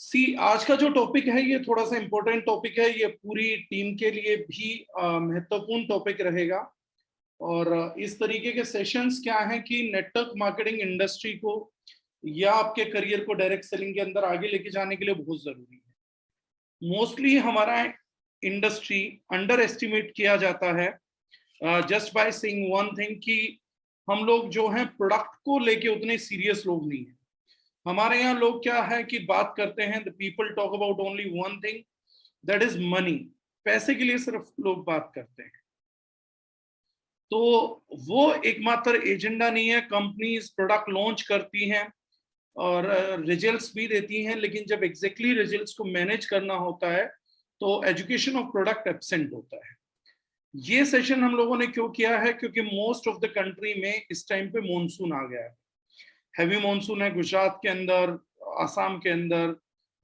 आज का जो टॉपिक है ये थोड़ा सा इम्पोर्टेंट टॉपिक है। ये पूरी टीम के लिए भी महत्वपूर्ण टॉपिक रहेगा। और इस तरीके के सेशंस क्या हैं कि नेटवर्क मार्केटिंग इंडस्ट्री को या आपके करियर को डायरेक्ट सेलिंग के अंदर आगे लेके जाने के लिए बहुत जरूरी है। मोस्टली हमारा इंडस्ट्री अंडर एस्टिमेट किया जाता है just by saying one thing कि हम लोग जो हैं प्रोडक्ट को लेके उतने सीरियस लोग नहीं है। हमारे यहाँ लोग क्या है कि बात करते हैं, the people talk about only one thing, that is money. पैसे के लिए सिर्फ लोग बात करते हैं। तो वो एकमात्र एजेंडा नहीं है। कंपनीज प्रोडक्ट लॉन्च करती हैं और रिजल्ट्स भी देती हैं, लेकिन जब एग्जैक्टली रिजल्ट्स को मैनेज करना होता है तो एजुकेशन ऑफ प्रोडक्ट एब्सेंट होता है। ये सेशन हम लोगों ने क्यों किया है? क्योंकि मोस्ट ऑफ द कंट्री में इस टाइम पे मॉनसून आ गया है। हैवी मॉनसून है गुजरात के अंदर, आसाम के अंदर,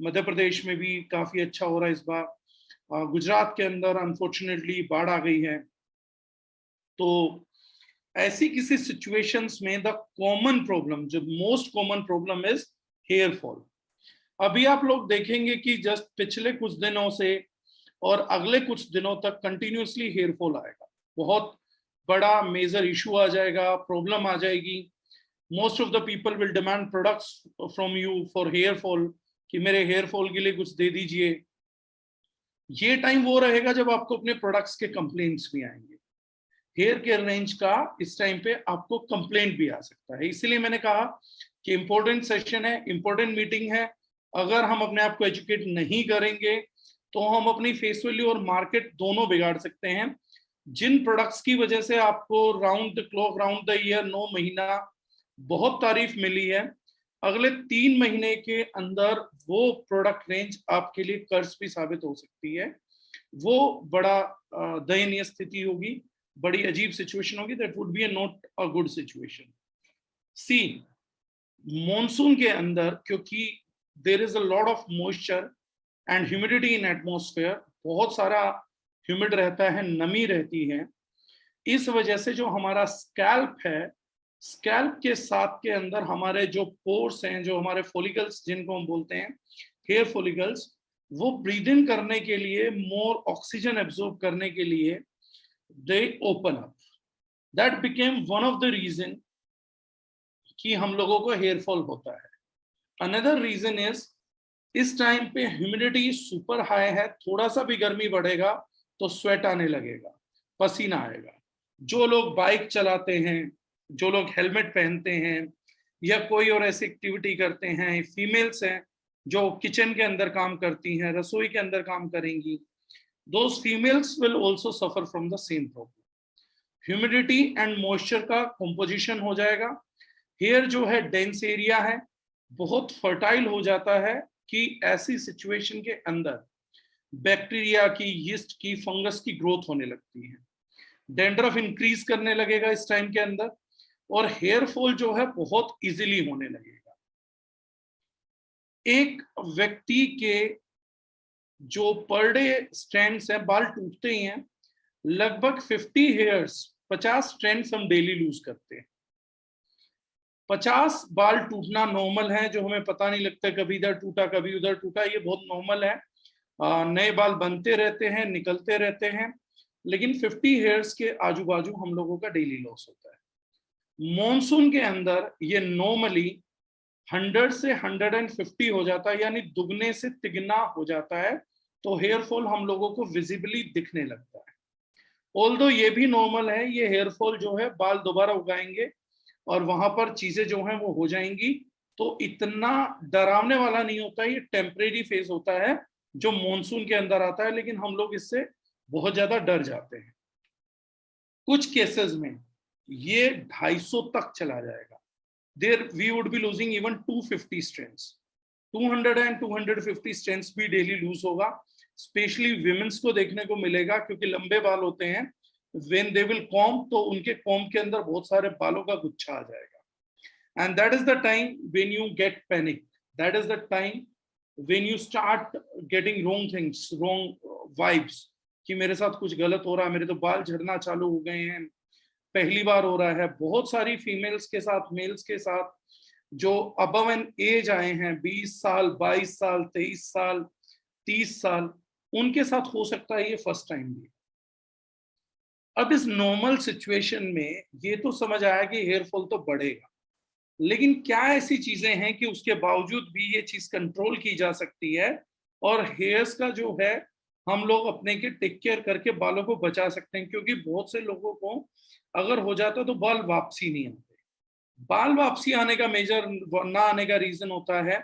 मध्य प्रदेश में भी काफी अच्छा हो रहा है इस बार। गुजरात के अंदर अनफॉर्चुनेटली बाढ़ आ गई है। तो ऐसी किसी सिचुएशंस में द कॉमन प्रॉब्लम, जो most common problem is here fall. अभी आप लोग देखेंगे कि जस्ट पिछले कुछ दिनों से और अगले कुछ दिनों तक कंटिन्यूसली हेयर फॉल आएगा। बहुत बड़ा मेजर इशू आ जाएगा, प्रॉब्लम आ जाएगी। Most of the people will demand products from you for hair fall, कि मेरे हेयर फॉल के लिए कुछ दे दीजिए। ये टाइम वो रहेगा जब आपको अपने प्रोडक्ट्स के कंप्लेंट्स भी आएंगे। हेयर केयर रेंज का इस टाइम पे आपको कंप्लेंट भी आ सकता है। इसीलिए मैंने कहा कि इंपॉर्टेंट सेशन है, इंपॉर्टेंट मीटिंग है। अगर हम अपने आप को एजुकेट नहीं करेंगे तो हम अपनी फेस वैल्यू और मार्केट दोनों बिगाड़ सकते हैं। जिन प्रोडक्ट्स की वजह से आपको round the clock, round the year, 9 महीना बहुत तारीफ मिली है, अगले 3 महीने के अंदर वो प्रोडक्ट रेंज आपके लिए कर्ज भी साबित हो सकती है। वो बड़ा दयनीय स्थिति होगी, बड़ी अजीब सिचुएशन होगी। That would be not a good situation. See monsoon के अंदर, क्योंकि there is a lot of moisture and humidity in atmosphere, बहुत सारा ह्यूमिड रहता है, नमी रहती है। इस वजह से जो हमारा स्कैल्प है, स्कैल्प के साथ के अंदर हमारे जो पोर्स हैं, जो हमारे फॉलिकल्स जिनको हम बोलते हैं हेयर फॉलिकल्स, वो ब्रीद इन करने के लिए, मोर ऑक्सीजन एब्जॉर्ब करने के लिए they open up. That became one of the reason कि हम लोगों को हेयर फॉल होता है। अनदर रीजन इज इस टाइम पे ह्यूमिडिटी सुपर हाई है। थोड़ा सा भी गर्मी बढ़ेगा तो स्वेट आने लगेगा, पसीना आएगा। जो लोग बाइक चलाते हैं, जो लोग हेलमेट पहनते हैं या कोई और ऐसी एक्टिविटी करते हैं, फीमेल्स हैं जो किचन के अंदर काम करती हैं, रसोई के अंदर काम करेंगी, those females will also suffer from the same problem. Humidity and moisture का कंपोजिशन हो जाएगा। हेयर जो है डेंस एरिया है, बहुत फर्टाइल हो जाता है कि ऐसी सिचुएशन के अंदर बैक्टीरिया की, यीस्ट की, फंगस की ग्रोथ होने लगती है। डैंड्रफ इंक्रीज करने लगेगा इस टाइम के अंदर, और हेयर फॉल जो है बहुत इजीली होने लगेगा। एक व्यक्ति के जो पर डे स्ट्रैंड्स हैं, बाल टूटते ही हैं, लगभग 50 हेयर्स, 50 स्ट्रैंड्स हम डेली लूज करते हैं। 50 बाल टूटना नॉर्मल है, जो हमें पता नहीं लगता कभी इधर टूटा कभी उधर टूटा, ये बहुत नॉर्मल है। नए बाल बनते रहते हैं, निकलते रहते हैं, लेकिन 50 हेयर्स के आजू बाजू हम लोगों का डेली लॉस होता है। मॉनसून के अंदर ये नॉर्मली 100 से 150 हो जाता है, यानी दुगने से तिगना हो जाता है। तो हेयर फॉल हम लोगों को विजिबली दिखने लगता है। ऑल्दो ये भी नॉर्मल है, ये हेयर फॉल जो है, बाल दोबारा उगाएंगे और वहां पर चीजें जो हैं वो हो जाएंगी। तो इतना डरावने वाला नहीं होता, ये टेम्परेरी फेज होता है जो मॉनसून के अंदर आता है, लेकिन हम लोग इससे बहुत ज्यादा डर जाते हैं। कुछ केसेस में ये 250 तक चला जाएगा। There we would be losing even 250 strengths, 200 and 250 strengths भी डेली लूज होगा। स्पेशली विमेंस को देखने को मिलेगा, क्योंकि लंबे बाल होते हैं। व्हेन दे विल कॉम्ब, तो उनके कॉम्ब के अंदर बहुत सारे बालों का गुच्छा आ जाएगा। And that is the time when you get panic, that is the time when you start getting wrong things, wrong vibes, कि मेरे साथ कुछ गलत हो रहा है, मेरे तो बाल झड़ना चालू हो गए हैं, पहली बार हो रहा है। बहुत सारी फीमेल्स के साथ, मेल्स के साथ जो अबव एन एज आए हैं, 20 साल, 22 साल, 23 साल, 30 साल, उनके साथ हो सकता है ये फर्स्ट टाइम भी। अब इस नॉर्मल सिचुएशन में ये तो समझ आया कि हेयर फॉल तो बढ़ेगा, लेकिन क्या ऐसी चीजें हैं कि उसके बावजूद भी ये चीज कंट्रोल की जा सकती है और हेयर्स का जो है हम लोग अपने के टेक केयर करके बालों को बचा सकते हैं? क्योंकि बहुत से लोगों को अगर हो जाता तो बाल वापसी नहीं आते। बाल वापसी आने का मेजर ना आने का रीजन होता है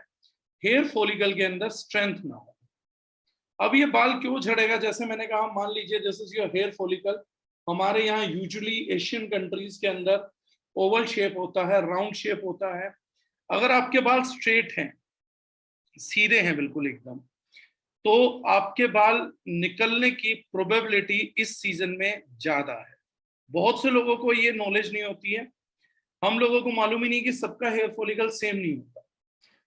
हेयर फॉलिकल के अंदर स्ट्रेंथ ना हो। अब ये बाल क्यों झड़ेगा? जैसे मैंने कहा, मान लीजिए this is your hair follicle. हमारे यहाँ यूजुअली एशियन कंट्रीज के अंदर ओवल शेप होता है, राउंड शेप होता है। अगर आपके बाल स्ट्रेट हैं, सीधे हैं बिल्कुल एकदम, तो आपके बाल निकलने की प्रोबेबिलिटी इस सीजन में ज्यादा है। बहुत से लोगों को ये नॉलेज नहीं होती है। हम लोगों को मालूम ही नहीं कि सबका हेयर फॉलिकल सेम नहीं होता।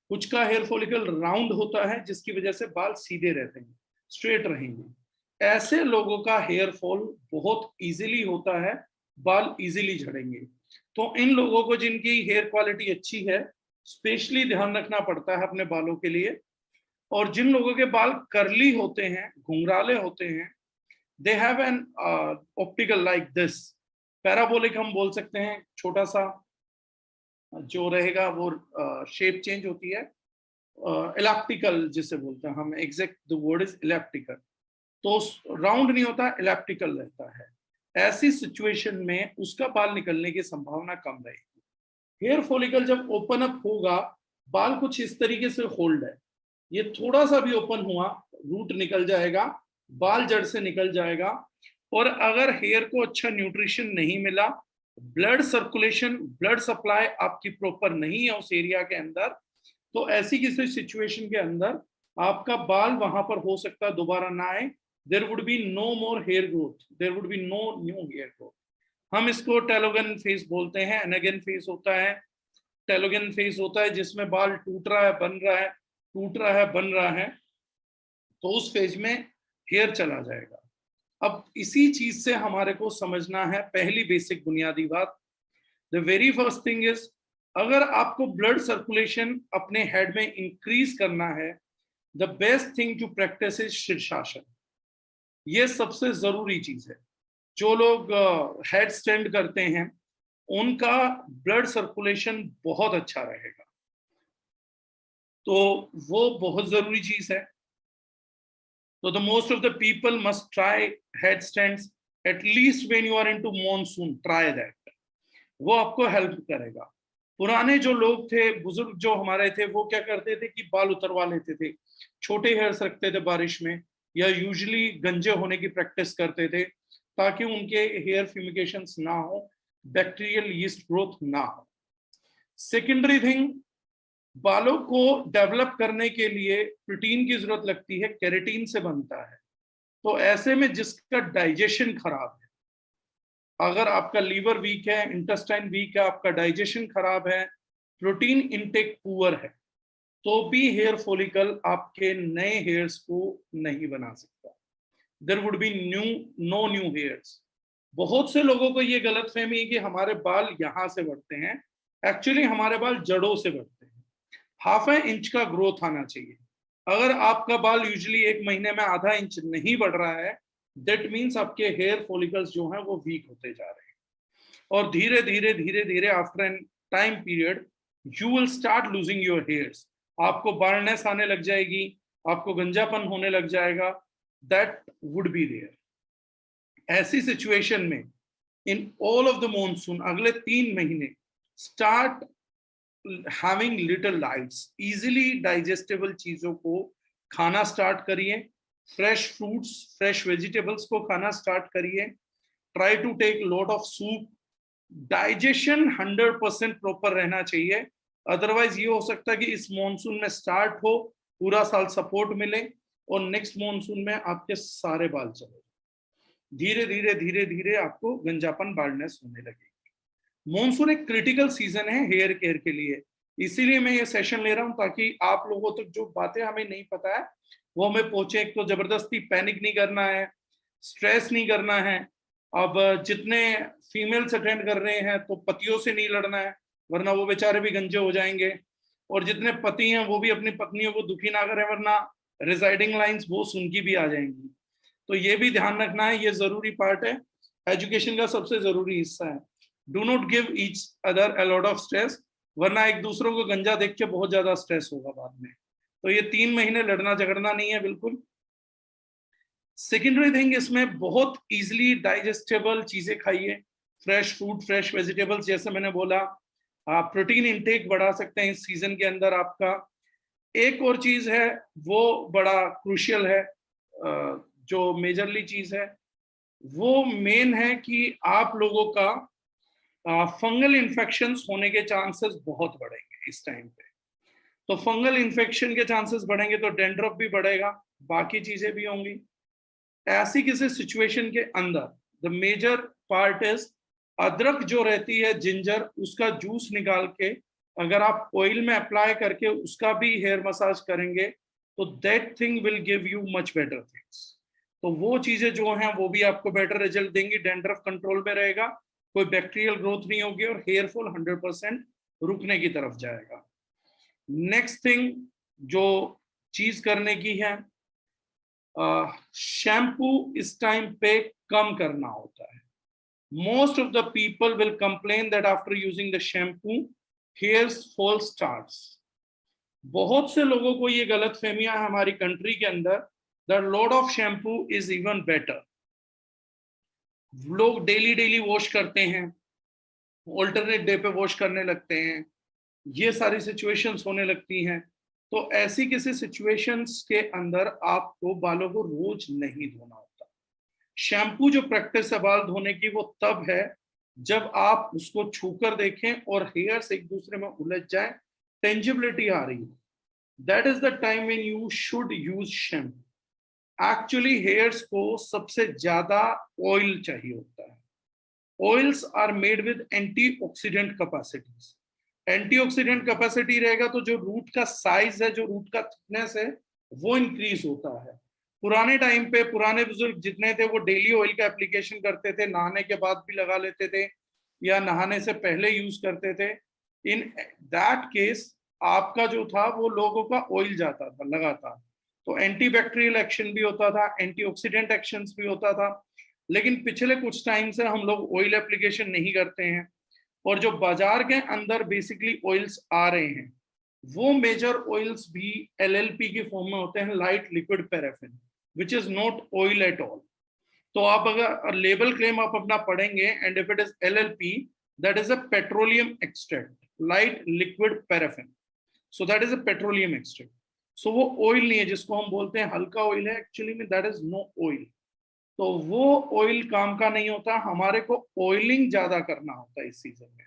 कुछ का हेयर फॉलिकल राउंड होता है जिसकी वजह से बाल सीधे रहते हैं, स्ट्रेट रहेंगे। ऐसे लोगों का हेयर फॉल बहुत इजीली होता है, बाल इजीली झड़ेंगे। तो इन लोगों को जिनकी हेयर क्वालिटी अच्छी है, स्पेशली ध्यान रखना पड़ता है अपने बालों के लिए। और जिन लोगों के बाल कर्ली होते हैं, घुंघराले होते हैं, they have an optical like this, parabolic हम बोल सकते हैं, छोटा सा जो रहेगा वो शेप चेंज होती है, इलेप्टिकल जिसे बोलते हैं हम, exact the word is elliptical. तो राउंड नहीं होता, इलेप्टिकल रहता है। ऐसी सिचुएशन में उसका बाल निकलने की संभावना कम रहेगी। हेयर फॉलिकल जब ओपन अप होगा, बाल कुछ इस तरीके से होल्ड है, ये थोड़ा सा भी ओपन हुआ, रूट निकल जाएगा, बाल जड़ से निकल जाएगा। और अगर हेयर को अच्छा न्यूट्रिशन नहीं मिला, ब्लड सर्कुलेशन, ब्लड सप्लाई आपकी प्रॉपर नहीं है उस एरिया के अंदर, तो ऐसी किसी सिचुएशन के अंदर आपका बाल वहां पर हो सकता है दोबारा ना आए। There would be no more hair growth, there would be no new hair growth. हम इसको टेलोगन फेज बोलते हैं। एनागन फेज होता है, टेलोगन फेज होता है, जिसमें बाल टूट रहा है, बन रहा है, टूट रहा है, बन रहा है, तो उस फेज में हेयर चला जाएगा। अब इसी चीज से हमारे को समझना है पहली बेसिक बुनियादी बात। The very first thing is, अगर आपको ब्लड सर्कुलेशन अपने हेड में इंक्रीज करना है, the best thing to practice is शीर्षासन। ये सबसे जरूरी चीज है। जो लोग हेड स्टैंड करते हैं, उनका ब्लड सर्कुलेशन बहुत अच्छा रहेगा, तो वो बहुत जरूरी चीज है। तो the most of the people must try headstands at least when you are into monsoon. Try that. वो आपको हेल्प करेगा। पुराने जो लोग थे, बुजुर्ग जो हमारे थे, वो क्या करते थे कि बाल उतरवा लेते थे, छोटे हेयर्स रखते थे बारिश में, या यूजुअली गंजे होने की प्रैक्टिस करते थे ताकि उनके हेयर फ्यूमिगेशंस ना हो, बैक्टीरियल यीस्ट ग्रोथ ना हो। सेकेंडरी थिंग, बालों को डेवलप करने के लिए प्रोटीन की जरूरत लगती है, केराटिन से बनता है। तो ऐसे में जिसका डाइजेशन खराब है, अगर आपका लीवर वीक है, इंटेस्टाइन वीक है, आपका डाइजेशन खराब है, प्रोटीन इनटेक पुअर है, तो भी हेयर फॉलिकल आपके नए हेयर्स को नहीं बना सकता। There would be no new hairs. बहुत से लोगों को ये गलतफहमी है कि हमारे बाल यहां से बढ़ते हैं। एक्चुअली हमारे बाल जड़ों से बढ़ते हैं। हाफ ए इंच का ग्रोथ आना चाहिए। अगर आपका बाल यूजुअली एक महीने में आधा इंच नहीं बढ़ रहा है, दैट मीन्स आपके हेयर फॉलिकल्स जो हैं वो वीक होते जा रहे हैं। और धीरे धीरे धीरे धीरे after an time period you will start losing your hairs. आपको बार्डनेस आने लग जाएगी, आपको गंजापन होने लग जाएगा। That would be there. ऐसी सिचुएशन में in all of the monsoon, अगले 3 महीने, start having little lights, easily digestible चीजों को खाना स्टार्ट करिए। फ्रेश फ्रूट्स, फ्रेश वेजिटेबल्स को खाना स्टार्ट करिए। Try to take lot of soup. Digestion 100% proper रहना चाहिए। अदरवाइज ये हो सकता है कि इस मॉनसून में स्टार्ट हो, पूरा साल सपोर्ट मिले, और नेक्स्ट मॉनसून में आपके सारे बाल चले, धीरे धीरे धीरे धीरे आपको गंजापन, बाल्डनेस होने लगेगी। मॉनसून एक क्रिटिकल सीजन है हेयर केयर के लिए, इसीलिए मैं ये सेशन ले रहा हूं ताकि आप लोगों तक जो बातें हमें नहीं पता है वो हमें पहुंचे। एक तो जबरदस्ती पैनिक नहीं करना है, स्ट्रेस नहीं करना है। अब जितने फीमेल्स अटेंड कर रहे हैं तो पतियों से नहीं लड़ना है, वरना वो बेचारे भी गंजे हो जाएंगे, और जितने पति हैं वो भी अपनी पत्नियों को दुखी ना करें, वरना रिजाइडिंग लाइंस वो उनकी भी आ जाएंगी। तो ये भी ध्यान रखना है, ये जरूरी पार्ट है, एजुकेशन का सबसे जरूरी हिस्सा है। Do not give each other a lot of stress, वरना एक दूसरों को गंजा देख के बहुत ज्यादा स्ट्रेस होगा बाद में। तो ये 3 महीने लड़ना झगड़ना नहीं है बिल्कुल। सेकेंडरी थिंग, इसमें बहुत इजीली डाइजेस्टेबल चीजें खाइए, फ्रेश फ्रूट, फ्रेश वेजिटेबल्स, जैसे मैंने बोला। आप प्रोटीन इंटेक बढ़ा सकते हैं इस सीजन के अंदर आपका। एक और चीज है वो बड़ा क्रूशियल है, जो मेजरली चीज है वो मेन है कि आप लोगों का फंगल इन्फेक्शंस होने के चांसेस बहुत बढ़ेंगे इस टाइम पे। तो फंगल इन्फेक्शन के चांसेस बढ़ेंगे तो डेंड्रफ भी बढ़ेगा, बाकी चीजें भी होंगी। ऐसी किसी सिचुएशन के अंदर द मेजर पार्ट इज, अदरक जो रहती है, जिंजर, उसका जूस निकाल के अगर आप ऑयल में अप्लाई करके उसका भी हेयर मसाज करेंगे तो that thing will give you much better things. तो वो चीजें जो हैं वो भी आपको बेटर रिजल्ट देंगी, डेंड्रफ कंट्रोल में रहेगा, कोई बैक्टीरियल ग्रोथ नहीं होगी और हेयर फॉल 100% रुकने की तरफ जाएगा। नेक्स्ट थिंग जो चीज करने की है, शैम्पू इस टाइम पे कम करना होता है। Most of the people will complain that after using the shampoo, hairs fall starts. बहुत से लोगों को ये गलत फहमियां है हमारी कंट्री के अंदर, that lot of shampoo is even better. लोग डेली डेली वॉश करते हैं, ऑल्टरनेट डे पे वॉश करने लगते हैं, ये सारी सिचुएशंस होने लगती हैं। तो ऐसी किसी सिचुएशंस के अंदर आपको बालों को रोज नहीं धोना होता। शैम्पू जो प्रैक्टिस है बाल धोने की वो तब है जब आप उसको छूकर देखें और हेयर्स एक दूसरे में उलझ जाए, टेंजिबिलिटी आ रही है, that is the time when you should use shampoo. Actually hairs को सबसे ज्यादा ऑयल चाहिए होता है। Oils are made with antioxidant capacities. Antioxidant capacity रहेगा तो जो रूट का साइज है, जो रूट का थिकनेस है, वो इंक्रीज होता है। पुराने टाइम पे पुराने बुजुर्ग जितने थे वो डेली ऑयल का एप्लीकेशन करते थे, नहाने के बाद भी लगा लेते थे या नहाने से पहले यूज करते थे। इन दैट केस आपका जो था वो लोगों का ऑयल जाता था लगातार, तो एंटीबैक्टीरियल एक्शन भी होता था, एंटीऑक्सीडेंट एक्शन भी होता था। लेकिन पिछले कुछ टाइम से हम लोग ऑयल एप्लीकेशन नहीं करते हैं, और जो बाजार के अंदर बेसिकली ऑयल्स आ रहे हैं वो मेजर ऑयल्स भी LLP की फॉर्म में होते हैं, light liquid paraffin, which is not oil at all. तो आप अगर लेबल क्लेम आप अपना पढ़ेंगे, and if it is LLP, that is a petroleum extract, light liquid paraffin, so that is a petroleum extract. So वो oil नहीं है जिसको हम बोलते हैं हल्का ऑयल है, एक्चुअली में दैट इज नो ऑयल। तो वो ऑयल काम का नहीं होता, हमारे को ऑयलिंग ज्यादा करना होता है इस सीजन में।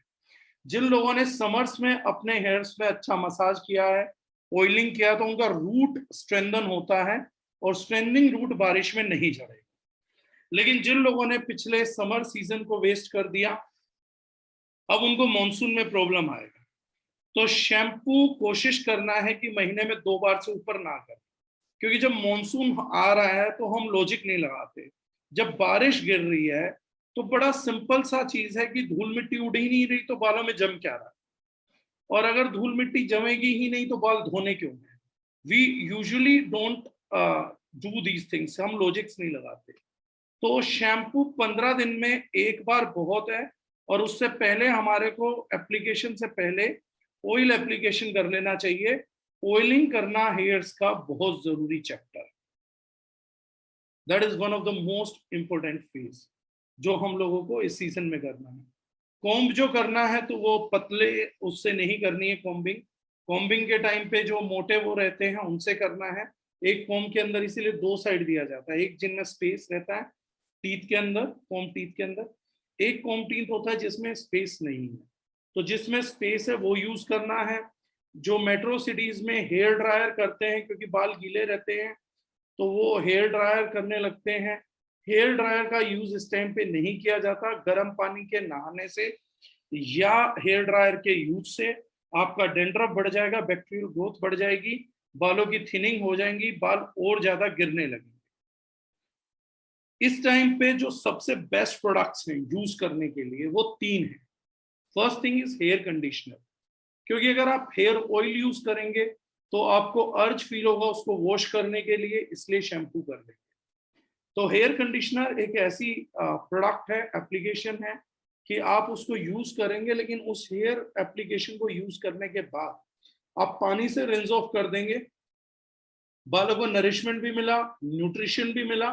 जिन लोगों ने समर्स में अपने हेयर्स में अच्छा मसाज किया है, ऑयलिंग किया, तो उनका रूट स्ट्रेंथन होता है, और स्ट्रेंथनिंग रूट बारिश में नहीं झड़ेगा। लेकिन जिन लोगों ने पिछले समर सीजन को वेस्ट कर दिया, अब उनको मॉनसून में प्रॉब्लम आएगा। तो शैम्पू कोशिश करना है कि महीने में 2 बार से ऊपर ना करें, क्योंकि जब मॉनसून आ रहा है तो हम लॉजिक नहीं लगाते। जब बारिश गिर रही है तो बड़ा सिंपल सा चीज है कि धूल मिट्टी उड़ ही नहीं रही तो बालों में जम क्या रहा है, और अगर धूल मिट्टी जमेगी ही नहीं तो बाल धोने क्यों है। We usually don't do these things, हम लॉजिक्स नहीं लगाते। तो शैम्पू 15 दिन में एक बार बहुत है, और उससे पहले हमारे को एप्लीकेशन से पहले ऑयल एप्लीकेशन कर लेना चाहिए। ऑयलिंग करना हेयर्स का बहुत जरूरी chapter, that is one of the most important phase जो हम लोगों को इस सीजन में करना है। कॉम्ब जो करना है तो वो पतले उससे नहीं करनी है कॉम्बिंग। कॉम्बिंग के टाइम पे जो मोटे वो रहते हैं उनसे करना है। एक कॉम्ब के अंदर इसीलिए 2 साइड दिया जाता है, एक जिनमें स्पेस रहता है टीथ के अंदर, कॉम्ब टीथ के अंदर, एक कॉम्ब टीथ होता है जिसमें स्पेस नहीं है। तो जिसमें स्पेस है वो यूज करना है। जो मेट्रो सिटीज में हेयर ड्रायर करते हैं क्योंकि बाल गीले रहते हैं तो वो हेयर ड्रायर करने लगते हैं। हेयर ड्रायर का यूज इस टाइम पे नहीं किया जाता। गर्म पानी के नहाने से या हेयर ड्रायर के यूज से आपका डेंड्रफ बढ़ जाएगा, बैक्टीरियल ग्रोथ बढ़ जाएगी, बालों की थिनिंग हो जाएंगी, बाल और ज्यादा गिरने लगेंगे। इस टाइम पे जो सबसे बेस्ट प्रोडक्ट्स हैं यूज करने के लिए वो 3 हैं। First thing is here conditioner, क्योंकि अगर आप हेयर ऑयल यूज करेंगे तो आपको अर्ज फील होगा उसको वॉश करने के लिए, इसलिए शैम्पू कर लेंगे। तो हेयर कंडीशनर एक ऐसी प्रोडक्ट है, एप्लीकेशन है कि आप उसको यूज करेंगे, लेकिन उस हेयर एप्लीकेशन को यूज करने के बाद आप पानी से रिंस ऑफ कर देंगे, बालों को नरिशमेंट भी मिला, न्यूट्रिशन भी मिला,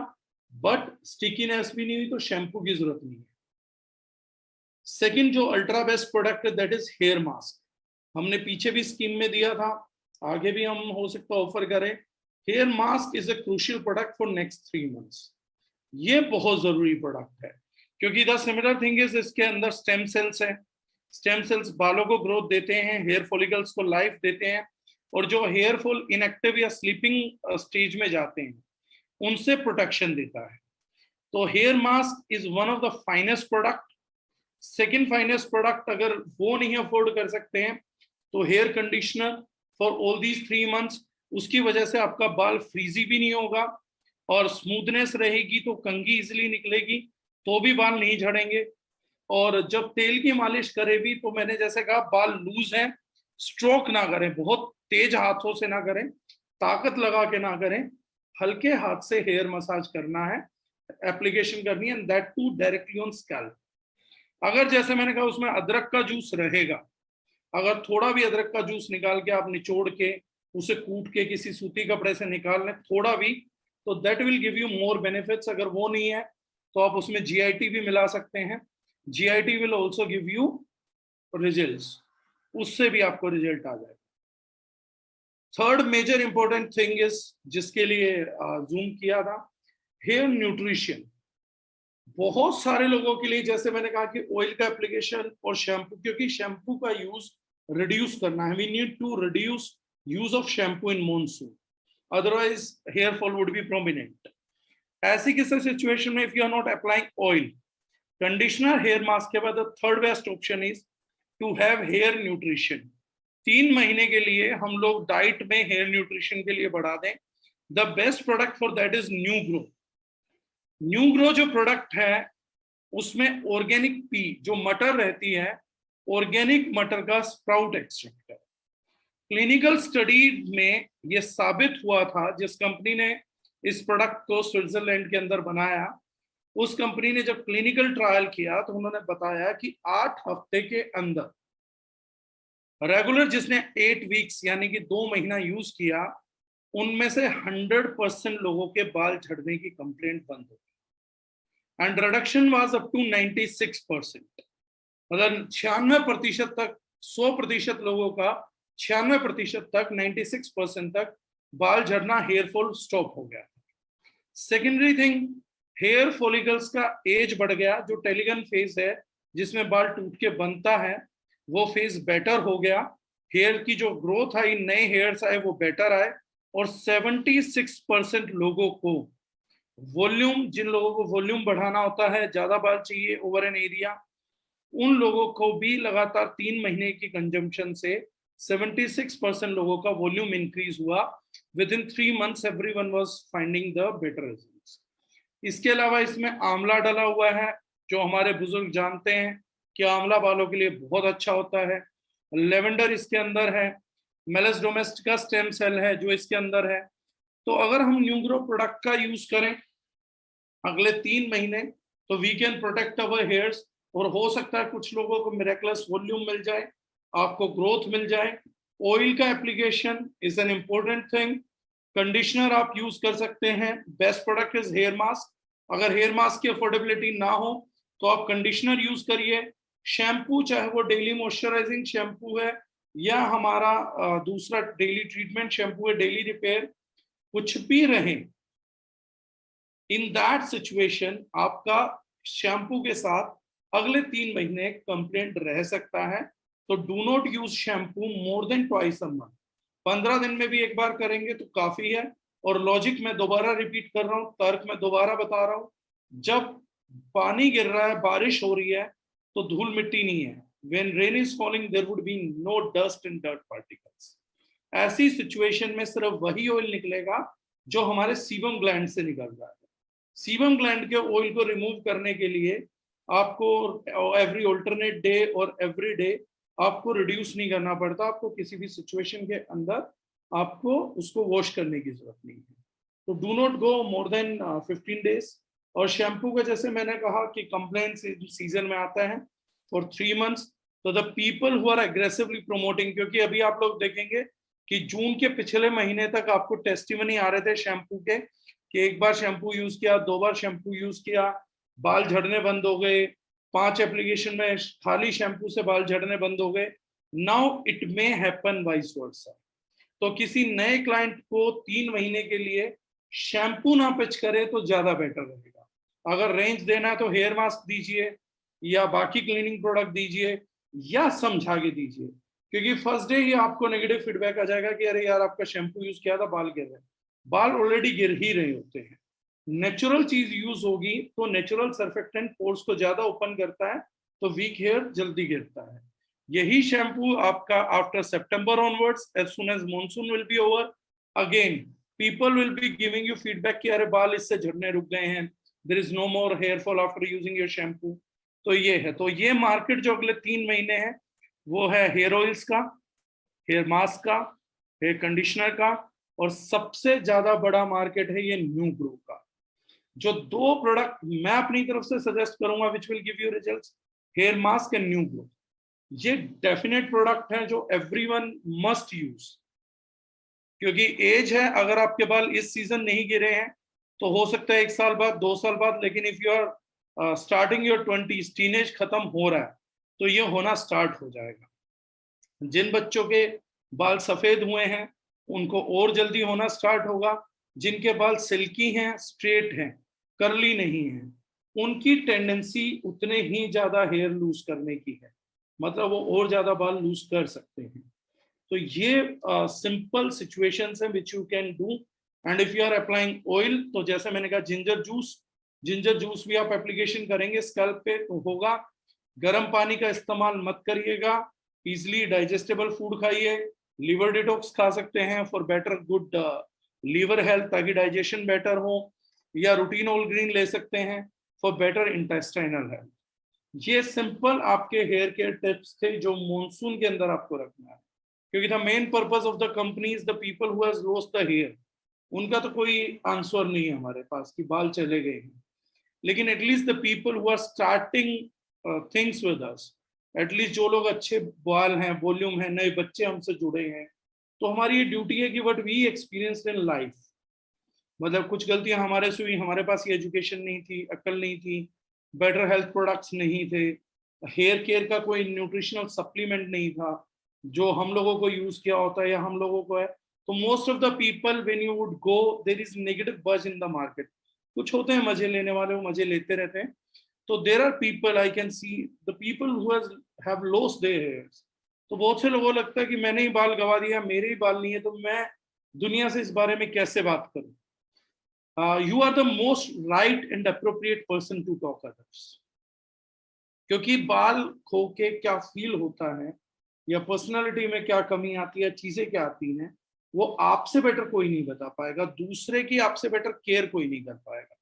बट स्टिकीनेस भी नहीं हुई, तो शैम्पू की जरूरत नहीं है। सेकंड जो अल्ट्रा बेस्ट प्रोडक्ट है दैट इज हेयर मास्क। हमने पीछे भी स्कीम में दिया था, आगे भी हम हो सकता है ऑफर करें। Hair mask is a crucial product for next 3 months। ये बहुत जरूरी प्रोडक्ट है, क्योंकि द सिमिलर थिंग इज इसके अंदर स्टेम सेल्स है। स्टेम सेल्स बालों को ग्रोथ देते हैं, हेयर फॉलिकल्स को लाइफ देते हैं, और जो हेयर फॉल इनएक्टिव या स्लीपिंग स्टेज में जाते हैं उनसे प्रोटेक्शन देता है। तो hair mask is one of the finest product. Second finest product अगर वो नहीं अफोर्ड कर सकते हैं तो hair conditioner for all these 3 months। उसकी वजह से आपका बाल फ्रीजी भी नहीं होगा और स्मूथनेस रहेगी, तो कंघी इजिली निकलेगी, तो भी बाल नहीं झड़ेंगे। और जब तेल की मालिश करे भी, तो मैंने जैसे कहा बाल लूज हैं, स्ट्रोक ना करें, बहुत तेज हाथों से ना करें, ताकत लगा के ना करें, हल्के हाथ से हेयर मसाज करना है, एप्लीकेशन करनी है, that too directly on scalp. अगर जैसे मैंने कहा उसमें अदरक का जूस रहेगा, अगर थोड़ा भी अदरक का जूस निकाल के आप निचोड़ के उसे कूट के किसी सूती कपड़े से निकाल लें थोड़ा भी, तो that will give you more benefits. अगर वो नहीं है तो आप उसमें जीआईटी भी मिला सकते हैं, GIT will also give you results, उससे भी आपको रिजल्ट आ जाएगा। Third major important thing is, जिसके लिए जूम किया था, हेयर न्यूट्रिशन। बहुत सारे लोगों के लिए, जैसे मैंने कहा कि ऑयल का एप्लीकेशन और शैम्पू, क्योंकि शैम्पू का यूज रिड्यूस करना है, we need to reduce use of shampoo in monsoon, otherwise hair fall would be prominent. ऐसी किसी सिचुएशन में if you are not applying oil, conditioner, hair mask के बाद third best option is to have hair nutrition. 3 महीने के लिए हम लोग डाइट में हेयर न्यूट्रिशन के लिए बढ़ा दें। The best product for that is new grow. New grow जो प्रोडक्ट है उसमें ऑर्गेनिक पी, जो मटर रहती है, ऑर्गेनिक मटर का स्प्राउट एक्सट्रैक्ट है। क्लिनिकल स्टडी में यह साबित हुआ था, जिस कंपनी ने इस प्रोडक्ट को स्विट्जरलैंड के अंदर बनाया, उस कंपनी ने जब क्लिनिकल ट्रायल किया तो उन्होंने बताया कि 8 हफ्ते के अंदर रेगुलर जिसने 8 वीक्स यानी कि 2 महीना यूज किया, उनमें से 100% लोगों के बाल झड़ने की कंप्लेंट बंद हो गई, and reduction was up to 96%। मतलब 96% तक, 100% लोगों का 96% तक, 96% तक बाल झड़ना, हेयर फॉल स्टॉप हो गया। सेकेंडरी थिंग, हेयर फॉलिकल्स का एज बढ़ गया, जो टेलिगन फेज है जिसमें बाल टूट के बनता है, वो फेज बेटर हो गया। हेयर की जो ग्रोथ आई, नए हेयर्स आए, वो बेटर आए। और 76% लोगों को वॉल्यूम, जिन लोगों को वॉल्यूम बढ़ाना होता है, ज्यादा बाल चाहिए ओवर एन एरिया, उन लोगों को भी लगातार 3 महीने की कंजम्पशन से 76% लोगों का वॉल्यूम इंक्रीज हुआ। With in 3 months everyone was finding the better results. इसके अलावा इसमें आंवला डला हुआ है, जो हमारे बुजुर्ग जानते हैं कि आंवला बालों के लिए बहुत अच्छा होता है। लेवेंडर इसके अंदर है, मेलस डोमेस्टिका स्टेम सेल है जो इसके अंदर है। तो अगर हम न्यू ग्रो प्रोडक्ट का यूज करें अगले 3 महीने, तो we can protect our hairs, और हो सकता है कुछ लोगों को मिरेकलस वॉल्यूम मिल जाए, आपको ग्रोथ मिल जाए। ऑयल का application is an important thing. Conditioner आप यूज कर सकते हैं, best product is here mask. अगर हेयर मास्क की अफोर्डेबिलिटी ना हो तो आप कंडीशनर यूज करिए। शैम्पू, चाहे वो डेली मॉइस्चराइजिंग शैम्पू है या हमारा दूसरा डेली ट्रीटमेंट शैम्पू है, डेली रिपेयर, कुछ भी रहे, इन दैट सिचुएशन आपका शैम्पू के साथ अगले 3 महीने कंप्लेंट रह सकता है। तो do not use shampoo more than twice a month. 15 दिन में भी एक बार करेंगे तो काफी है। और लॉजिक में दोबारा रिपीट कर रहा हूँ, तर्क में दोबारा बता रहा हूँ, जब पानी गिर रहा है, बारिश हो रही है, तो धूल मिट्टी नहीं है। When rain is falling, there would be no dust and dirt particles. ऐसी सिचुएशन में सिर्फ वही ऑयल निकलेगा जो हमारे सीबम ग्लैंड से निकल रहा है। सीबम ग्लैंड के ऑयल को रिमूव करने के लिए आपको एवरी ऑल्टरनेट डे और एवरी डे आपको रिड्यूस नहीं करना पड़ता, आपको किसी भी सिचुएशन के अंदर आपको उसको वॉश करने की जरूरत नहीं है। तो do not go more than 15 days. और शैम्पू का जैसे मैंने कहा कि कंप्लेंट सीजन में आता है फॉर 3 मंथ्स, तो the people who are aggressively promoting, क्योंकि अभी आप लोग देखेंगे कि जून के पिछले महीने तक आपको टेस्टिमनी आ रहे थे शैम्पू के कि एक बार शैम्पू यूज किया, 2 बार शैम्पू यूज किया, बाल झड़ने बंद हो गए, 5 एप्लीकेशन में खाली शैम्पू से बाल झड़ने बंद हो गए। Now it may happen vice versa. तो किसी नए क्लाइंट को 3 महीने के लिए शैम्पू ना पिच करे तो ज्यादा बेटर रहेगा। अगर रेंज देना है तो हेयर मास्क दीजिए या बाकी क्लीनिंग प्रोडक्ट दीजिए या समझा के दीजिए, क्योंकि फर्स्ट डे ही आपको नेगेटिव फीडबैक आ जाएगा कि अरे यार आपका शैम्पू यूज किया था, बाल गिर रहे हैं। बाल ऑलरेडी गिर ही रहे होते हैं। नेचुरल चीज यूज होगी तो नेचुरल सर्फेक्टेंट पोर्स को ज्यादा ओपन करता है, तो वीक हेयर जल्दी गिरता है। यही शैम्पू आपका after September onwards, as soon as monsoon will be over, again people will be giving you feedback कि अरे बाल इससे झड़ने रुक गए हैं, there is no more hair fall after using your shampoo. तो ये है, तो ये मार्केट जो अगले 3 महीने है वो है हेयर ऑयल्स का, हेयर मास्क का, हेयर कंडीशनर का, और सबसे ज्यादा बड़ा मार्केट है ये न्यू ग्रो का। जो 2 प्रोडक्ट मैं अपनी तरफ से सजेस्ट करूंगा which will give you results, hair mask and new grow. ये डेफिनेट प्रोडक्ट है जो एवरीवन मस्ट यूज, क्योंकि एज है, अगर आपके बाल इस सीजन नहीं गिरे हैं तो हो सकता है 1 साल बाद, 2 साल बाद, लेकिन if you are starting your 20s, teenage खत्म हो रहा है तो ये होना स्टार्ट हो जाएगा। जिन बच्चों के बाल सफेद हुए हैं उनको और जल्दी होना स्टार्ट होगा, जिनके बाल सिल्की हैं, स्ट्रेट हैं, करली नहीं है, उनकी टेंडेंसी उतने ही ज्यादा हेयर लूज करने की है, मतलब वो और ज्यादा बाल लूज कर सकते हैं। तो ये सिंपल सिचुएशंस हैं which you can do. And if you are applying oil, तो जैसे मैंने कहा जिंजर जूस भी आप एप्लीकेशन करेंगे स्कैल्प पे तो होगा। गर्म पानी का इस्तेमाल मत करिएगा, इजिली डाइजेस्टेबल फूड खाइए, लिवर डिटॉक्स खा सकते हैं for better good liver health, ताकि डाइजेशन बेटर हो, या रूटीन ऑल ग्रीन ले सकते हैं फॉर बेटर इंटेस्टाइनल हेल्थ। ये सिंपल आपके हेयर केयर टिप्स थे जो मॉनसून के अंदर आपको रखना है, क्योंकि the main purpose of the company is the people who has lost the hair. उनका तो कोई आंसर नहीं है हमारे पास कि बाल चले गए हैं, लेकिन at least the people who are starting things with us, at least जो लोग अच्छे बाल हैं, वॉल्यूम है, नए बच्चे हमसे जुड़े हैं, तो हमारी ये ड्यूटी है कि what we experience in life, मतलब कुछ गलतियां हमारे से हुई, हमारे पास ये एजुकेशन नहीं थी, अक्ल नहीं थी, बेटर हेल्थ प्रोडक्ट्स नहीं थे, हेयर केयर का कोई न्यूट्रिशनल सप्लीमेंट नहीं था जो हम लोगों को यूज किया होता है या हम लोगों को है। तो most of the people when you would go there is negative buzz in the market. कुछ होते हैं मजे लेने वाले, वो मजे लेते रहते हैं। तो there are people I can see the people who have lost their hairs. तो बहुत से लोगों को लगता है कि मैंने ही बाल गवा दिया, मेरे ही बाल नहीं है, तो मैं दुनिया से इस बारे में कैसे बात करूं। You are the most right and appropriate person to talk others, क्योंकि बाल खो के क्या फील होता है या पर्सनालिटी में क्या कमी आती है, चीजें क्या आती हैं, वो आपसे बेटर कोई नहीं बता पाएगा, दूसरे की आपसे बेटर केयर कोई नहीं कर पाएगा,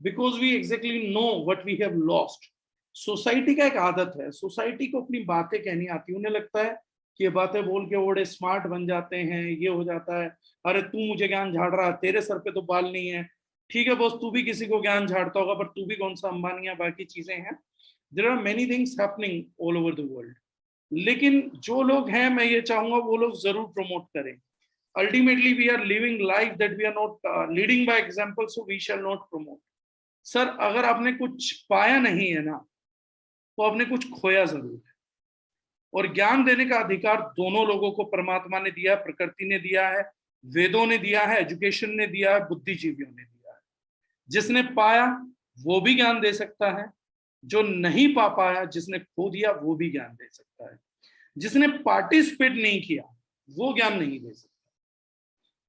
because we exactly know what we have lost. Society का एक आदत है, सोसाइटी को अपनी बातें कहनी आती है, उन्हें लगता है कि ये बातें बोल के बड़े स्मार्ट बन जाते हैं, ये हो जाता है, अरे तू मुझे ज्ञान झाड़ रहा है, तेरे सर पे तो बाल नहीं है, ठीक है बॉस, तू भी किसी को ज्ञान झाड़ता होगा, पर तू भी कौन सा अंबानी या बाकी चीजें हैं। There are many things happening all over the world. लेकिन जो लोग हैं, मैं ये चाहूंगा वो लोग जरूर प्रमोट करें। Ultimately we are living life that we are not leading by example, so we shall not promote. Sir अगर आपने कुछ पाया नहीं है ना, तो आपने कुछ खोया जरूर है। और ज्ञान देने का अधिकार दोनों लोगों को परमात्मा ने दिया है, प्रकृति ने दिया है, वेदों ने दिया है, एजुकेशन ने दिया है, बुद्धिजीवियों ने दिया है। जिसने पाया वो भी ज्ञान दे सकता है, जो नहीं पा पाया, जिसने खो दिया, वो भी ज्ञान दे सकता है। जिसने पार्टिसिपेट नहीं किया वो ज्ञान नहीं दे सकता।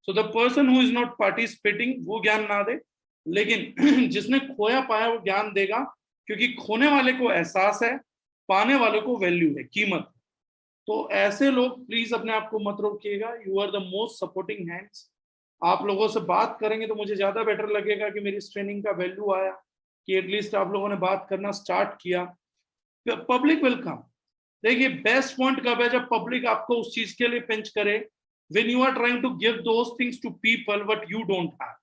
So the person who is not participating वो ज्ञान ना दे, लेकिन जिसने खोया पाया वो ज्ञान देगा, क्योंकि खोने वाले को एहसास है, पाने वाले को वैल्यू है, कीमत। तो ऐसे लोग प्लीज अपने आप को मत रोकिएगा। You are the most supporting hands. आप लोगों से बात करेंगे तो मुझे ज्यादा बेटर लगेगा कि मेरी इस ट्रेनिंग का वैल्यू आया। कि एटलीस्ट आप लोगों ने बात करना स्टार्ट किया, पब्लिक विल कम। देखिए बेस्ट पॉइंट कब है, जब पब्लिक आपको उस चीज के लिए पिंच करे, when you are trying to give those things to people what you don't have.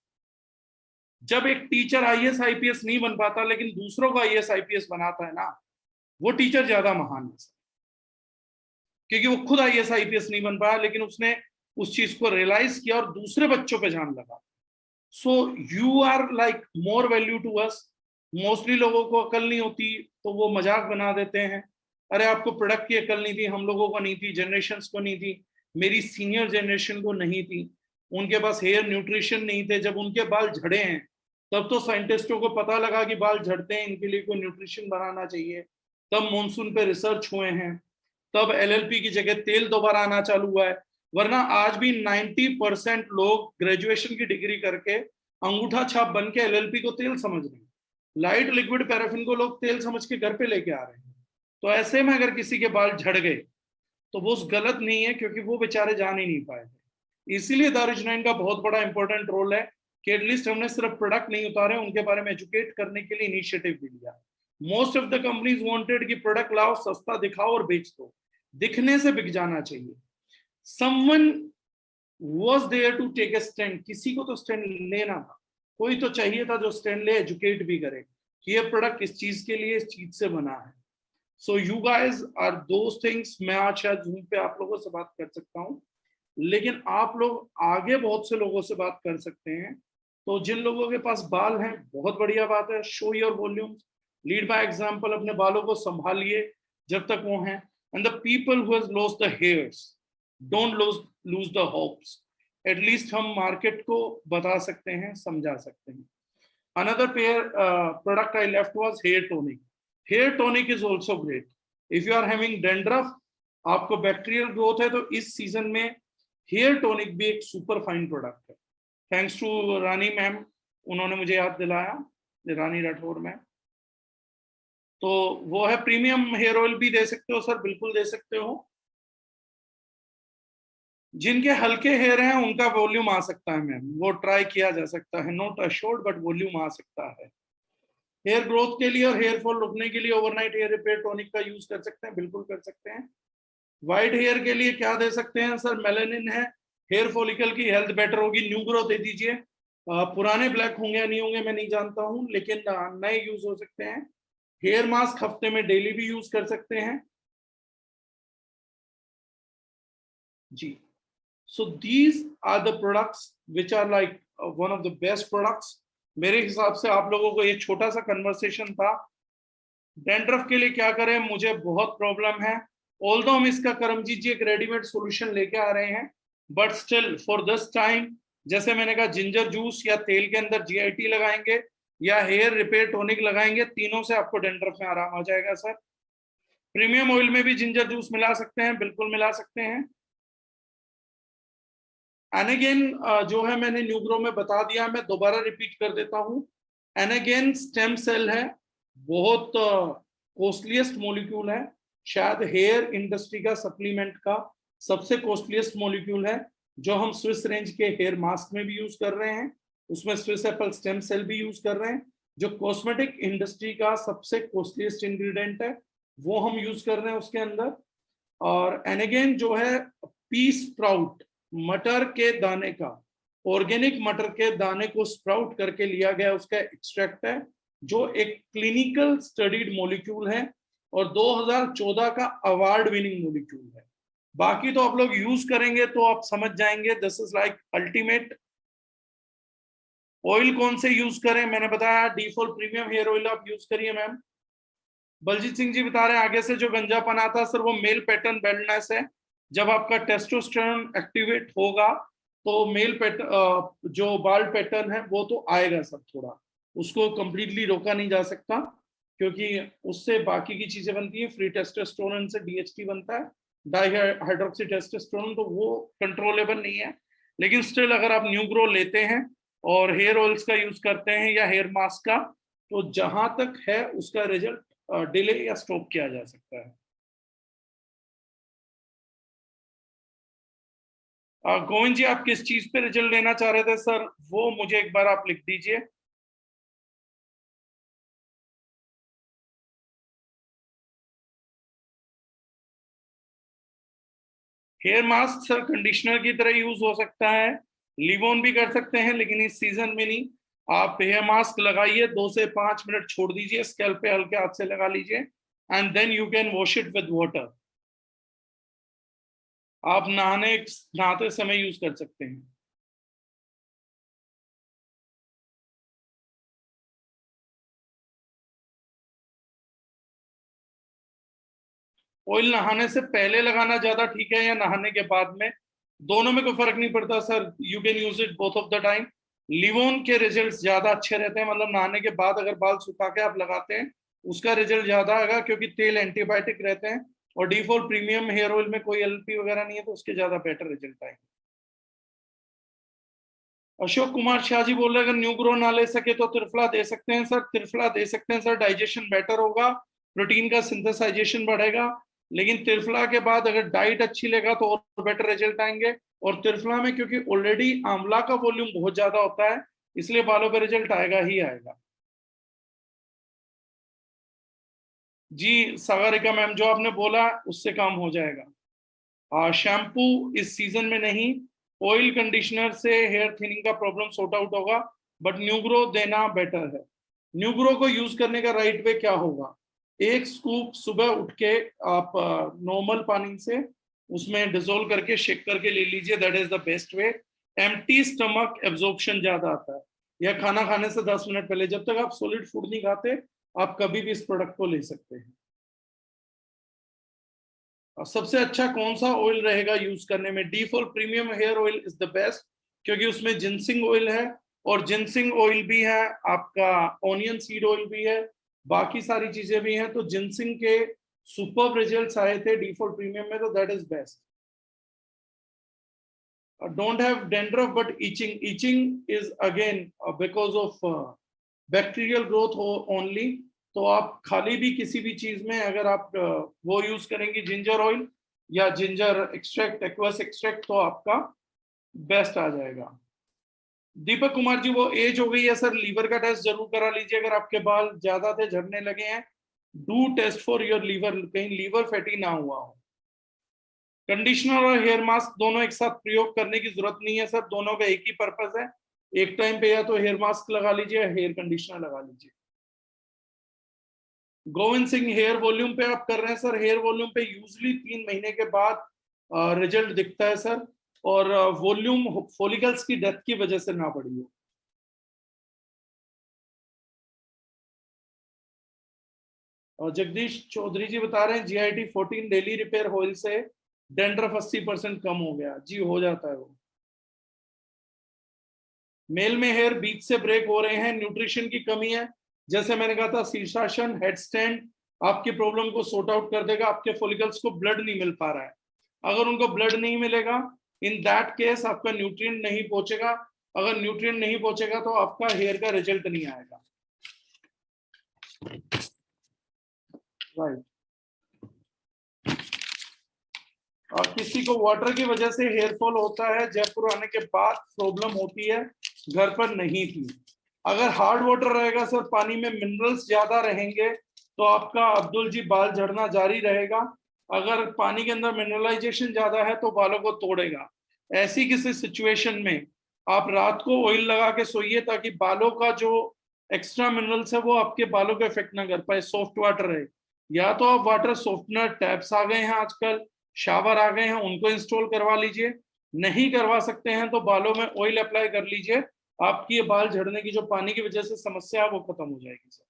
जब एक टीचर आईएएस आईपीएस नहीं बन पाता लेकिन दूसरों को आईएएस आईपीएस बनाता है ना, वो टीचर ज्यादा महान है, क्योंकि वो खुद आईएएस आईपीएस नहीं बन पाया लेकिन उसने उस चीज को रियलाइज किया और दूसरे बच्चों पे ध्यान लगा। So you are like more value to us. Mostly लोगों को अकल नहीं होती तो वो मजाक बना देते हैं, अरे आपको प्रोडक्ट की अकल नहीं थी, हम लोगों को नहीं थी, जनरेशन को नहीं थी, मेरी सीनियर जनरेशन को नहीं थी, उनके पास हेयर न्यूट्रिशन नहीं थे, जब उनके बाल झड़े हैं तब तो साइंटिस्टों को पता लगा कि बाल झड़ते हैं, इनके लिए कोई न्यूट्रिशन बनाना चाहिए, तब मॉनसून पे रिसर्च हुए हैं, तब एलएलपी की जगह तेल दोबारा आना चालू हुआ है। वरना आज भी 90% लोग ग्रेजुएशन की डिग्री करके अंगूठा छाप बन के एलएलपी को तेल समझ रहे हैं, लाइट लिक्विड पैराफिन को लोग तेल समझ के घर पे लेके आ रहे हैं। तो ऐसे में अगर किसी के बाल झड़ गए तो वो गलत नहीं है, क्योंकि वो बेचारे जान ही नहीं पाए थे। इसीलिए दारुजनाइन का बहुत बड़ा इंपॉर्टेंट रोल है कि एटलीस्ट हमने सिर्फ प्रोडक्ट नहीं उतारे, उनके बारे में एजुकेट करने के लिए इनिशिएटिव भी लिया। Most of the companies wanted कि प्रोडक्ट लाओ, सस्ता दिखाओ और बेच दो, दिखने से बिक जाना चाहिए। Someone was there to take a stand, किसी को तो स्टैंड लेना था, कोई तो चाहिए था जो स्टैंड ले, एजुकेट भी करे कि ये प्रोडक्ट किस चीज के लिए, इस चीज से बना है। So you guys are those things. मैं आज शायद जूम पे आप लोगों से बात कर सकता हूँ, लेकिन आप लोग आगे बहुत से लोगों से बात कर सकते हैं। तो जिन लोगों के पास बाल हैं, बहुत बढ़िया बात है, show your volume, lead by example, अपने बालों को संभालिए जब तक वो हैं। And the people who has lost the hairs, don't lose the hopes. At least हम मार्केट को बता सकते हैं, समझा सकते हैं। Another pair product I left was hair tonic. Hair tonic is also great if you are having dandruff, आपको bacterial growth है, तो इस सीजन में हेयर टोनिक भी एक सुपर फाइन प्रोडक्ट है। थैंक्स टू रानी मैम, उन्होंने मुझे याद दिलाया, रानी राठौर मैम। तो वो है प्रीमियम हेयर ऑयल भी दे सकते हो सर, बिल्कुल दे सकते हो। जिनके हल्के हेयर हैं उनका वॉल्यूम आ सकता है मैम, वो ट्राई किया जा सकता है, नॉट अश्योर्ड बट वॉल्यूम आ सकता है। हेयर ग्रोथ के लिए और हेयर फॉल रुकने के लिए ओवरनाइट हेयर रिपेयर टॉनिक का यूज कर सकते हैं, बिल्कुल कर सकते हैं। व्हाइट हेयर के लिए क्या दे सकते हैं सर, मेलानिन है, हेयर फॉलिकल की हेल्थ बेटर होगी, न्यू ग्रोथ दे दीजिए। पुराने ब्लैक होंगे या नहीं होंगे मैं नहीं जानता हूँ, लेकिन नए यूज हो सकते हैं। हेयर मास्क हफ्ते में डेली भी यूज कर सकते हैं जी। So these are the products which are like one of the best products। मेरे हिसाब से आप लोगों को ये छोटा सा कन्वर्सेशन था। डैंड्रफ के लिए क्या करें, मुझे बहुत प्रॉब्लम है, ऑल्दो हम इसका करमजीत जी एक रेडीमेड सॉल्यूशन लेके आ रहे हैं, but still for this time, जैसे मैंने कहा, जिंजर जूस या तेल के अंदर जीआईटी लगाएंगे या हेयर रिपेयर टॉनिक लगाएंगे, तीनों से आपको डैंड्रफ में आराम आ जाएगा सर। प्रीमियम ऑयल में भी जिंजर जूस मिला सकते हैं, बिल्कुल मिला सकते हैं। एंड अगेन जो है मैंने न्यू ग्रो में बता दिया, मैं दोबारा रिपीट कर देता हूँ। एंड अगेन स्टेम सेल है, बहुत कॉस्टलीस्ट मॉलिक्यूल है, शायद हेयर इंडस्ट्री का सप्लीमेंट का सबसे कॉस्टलीस्ट मॉलिक्यूल है, जो हम स्विस रेंज के हेयर मास्क में भी यूज कर रहे हैं, उसमें स्विस एप्पल स्टेम सेल भी यूज कर रहे हैं, जो कॉस्मेटिक इंडस्ट्री का सबसे कॉस्टलीस्ट इंग्रेडिएंट है वो हम यूज कर रहे हैं उसके अंदर। और एंड अगेन जो है पी स्प्राउट, मटर के दाने का, ऑर्गेनिक मटर के दाने को स्प्राउट करके लिया गया उसका एक्सट्रैक्ट है, जो एक क्लिनिकल स्टडीड मॉलिक्यूल है और 2014 का अवार्ड विनिंग मॉलिक्यूल है। बाकी तो आप लोग यूज करेंगे तो आप समझ जाएंगे, this is like ultimate. Oil कौन से यूज करें, मैंने बताया डीफॉल प्रीमियम हेयर ऑयल आप यूज करिए मैम। बलजीत सिंह जी बता रहे हैं आगे से जो गंजापन आता है सर वो मेल पैटर्न बेल्डनेस है, जब आपका टेस्टोस्टेरोन एक्टिवेट होगा तो मेल पैटर्न जो बाल पैटर्न है वो तो आएगा सर, थोड़ा उसको कंप्लीटली रोका नहीं जा सकता, क्योंकि उससे बाकी की चीजें बनती है, फ्री टेस्टोस्टेरोन से डीएचटी बनता है, डाई हाइड्रोक्सी टेस्टोस्टेरोन, तो वो कंट्रोलेबल नहीं है। लेकिन स्टिल अगर आप न्यू ग्रो लेते हैं और हेयर ऑयल्स का यूज करते हैं या हेयर मास्क का, तो जहां तक है उसका रिजल्ट डिले या स्टॉप किया जा सकता है। गोविंद जी आप किस चीज पे रिजल्ट लेना चाह रहे थे सर, वो मुझे एक बार आप लिख दीजिए। हेयर मास्क सर कंडीशनर की तरह यूज हो सकता है, लीव ऑन भी कर सकते हैं, लेकिन इस सीजन में नहीं। आप हेयर मास्क लगाइए, 2 से 5 मिनट छोड़ दीजिए, स्कैल्प पे हल्के हाथ से लगा लीजिए, and then you can wash it with water. आप नहाते समय यूज कर सकते हैं। ऑयल नहाने से पहले लगाना ज्यादा ठीक है या नहाने के बाद में? दोनों में कोई फर्क नहीं पड़ता sir, you can use it both of the time. Livon के रिजल्ट्स ज्यादा अच्छे रहते हैं, मतलब नहाने के बाद अगर बाल सुखा के आप लगाते हैं उसका रिजल्ट ज्यादा आएगा, क्योंकि तेल एंटीबायोटिक रहते हैं और डीफॉल प्रीमियम हेयर ऑयल में कोई एलपी वगैरह नहीं है, तो उसके ज्यादा बेटर रिजल्ट आएंगे। अशोक कुमार शाह जी बोल रहे हैं अगर न्यू ग्रो ना ले सके तो त्रिफला दे सकते हैं सर? त्रिफला दे सकते हैं सर, डाइजेशन बेटर होगा, प्रोटीन का सिंथेसाइजेशन बढ़ेगा। लेकिन त्रिफला के बाद अगर डाइट अच्छी लेगा तो और बेटर रिजल्ट आएंगे। और त्रिफला में क्योंकि ऑलरेडी आंवला का वॉल्यूम बहुत ज्यादा होता है, इसलिए बालों पर रिजल्ट आएगा ही आएगा। जी सागरिका मैम, जो आपने बोला उससे काम हो जाएगा। शैम्पू इस सीजन में नहीं, ऑयल कंडीशनर से हेयर थिनिंग का प्रॉब्लम सॉर्ट आउट होगा, बट न्यूग्रो देना बेटर है। न्यूग्रो को यूज करने का राइट वे क्या होगा? 1 स्कूप सुबह उठ के आप नॉर्मल पानी से उसमें डिजोल्व करके शेक करके ले लीजिए, that is the best way. Empty stomach absorption ज्यादा आता है, या खाना खाने से 10 मिनट पहले, जब तक आप सॉलिड फूड नहीं खाते आप कभी भी इस प्रोडक्ट को ले सकते हैं। और सबसे अच्छा कौन सा ऑयल रहेगा यूज करने में? डीफॉल premium hair oil is the best, क्योंकि उसमें जिनसिंग ऑयल है, और जिनसिंग ऑयल भी है, आपका ऑनियन सीड ऑयल भी है, बाकी सारी चीजें भी हैं। तो जिनसिंग के सुपर रिजल्ट्स आए थे डीफॉल प्रीमियम में, तो that is best. Don't have dandruff but itching is again because of bacterial growth only. तो आप खाली भी किसी भी चीज में अगर आप वो यूज करेंगे जिंजर ऑयल या जिंजर एक्सट्रैक्ट, एक्वस एक्सट्रैक्ट, तो आपका बेस्ट आ जाएगा। दीपक कुमार जी, वो एज हो गई है सर, लीवर का टेस्ट जरूर करा लीजिए, अगर आपके बाल ज्यादा थे झड़ने लगे हैं, do test for your liver, कहीं लीवर फैटी ना हुआ हो। कंडीशनर और हेयर मास्क दोनों एक साथ प्रयोग करने की जरूरत नहीं है सर, दोनों का एक ही पर्पस है। एक टाइम पे या तो हेयर मास्क लगा लीजिए या हेयर कंडीशनर लगा लीजिए। गोविंद सिंह, हेयर वॉल्यूम पे आप कर रहे हैं सर? हेयर वॉल्यूम पे यूजली 3 महीने के बाद रिजल्ट दिखता है सर, और वॉल्यूम फॉलिकल्स की डेथ की वजह से ना बढ़ी हो। और जगदीश चौधरी जी बता रहे हैं GIT 14 डेली रिपेयर ऑयल से डेंड्रफ 80% कम हो गया। जी हो जाता है वो। मेल में हेयर बीच से ब्रेक हो रहे हैं, न्यूट्रिशन की कमी है, जैसे मैंने कहा था शीर्षासन, हेड स्टैंड आपकी प्रॉब्लम को सॉर्ट आउट कर देगा। आपके फॉलिकल्स को ब्लड नहीं मिल पा रहा है, अगर उनको ब्लड नहीं मिलेगा, इन दैट केस आपका न्यूट्रिएंट नहीं पहुंचेगा। अगर न्यूट्रिएंट नहीं पहुंचेगा तो आपका हेयर का रिजल्ट नहीं आएगा। राइट। और किसी को वाटर की वजह से हेयर फॉल होता है, जयपुर आने के बाद प्रॉब्लम होती है, घर पर नहीं थी। अगर हार्ड वाटर रहेगा सर, पानी में मिनरल्स ज्यादा रहेंगे, तो आपका अब्दुल जी बाल झड़ना जारी रहेगा। अगर पानी के अंदर मिनरलाइजेशन ज्यादा है तो बालों को तोड़ेगा। ऐसी किसी सिचुएशन में आप रात को ऑयल लगा के सोइए, ताकि बालों का जो एक्स्ट्रा मिनरल्स है वो आपके बालों को इफेक्ट ना कर पाए। सॉफ्ट वाटर है, या तो आप वाटर सॉफ्टनर टैप्स आ गए हैं आजकल, शावर आ गए हैं, उनको इंस्टॉल करवा लीजिए। नहीं करवा सकते हैं तो बालों में ऑयल अप्लाई कर लीजिए, आपकी ये बाल झड़ने की जो पानी की वजह से समस्या है वो खत्म हो जाएगी सर।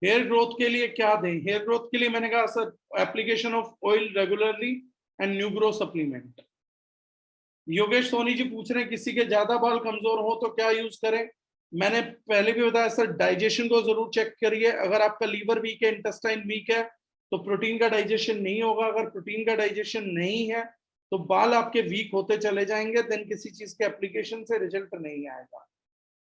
हेयर ग्रोथ के लिए क्या दें? हेयर ग्रोथ के लिए मैंने कहा sir, application of oil regularly and new grow supplement. Yogesh Soni ji पूछ रहे हैं किसी के ज्यादा बाल कमजोर हो तो क्या यूज करें? मैंने पहले भी बताया सर, डाइजेशन को जरूर चेक करिए। अगर आपका लीवर वीक है, इंटेस्टाइन वीक है, तो प्रोटीन का डाइजेशन नहीं होगा। अगर प्रोटीन का डाइजेशन नहीं है तो बाल आपके वीक होते चले जाएंगे, देन किसी चीज के एप्लीकेशन से रिजल्ट नहीं आएगा।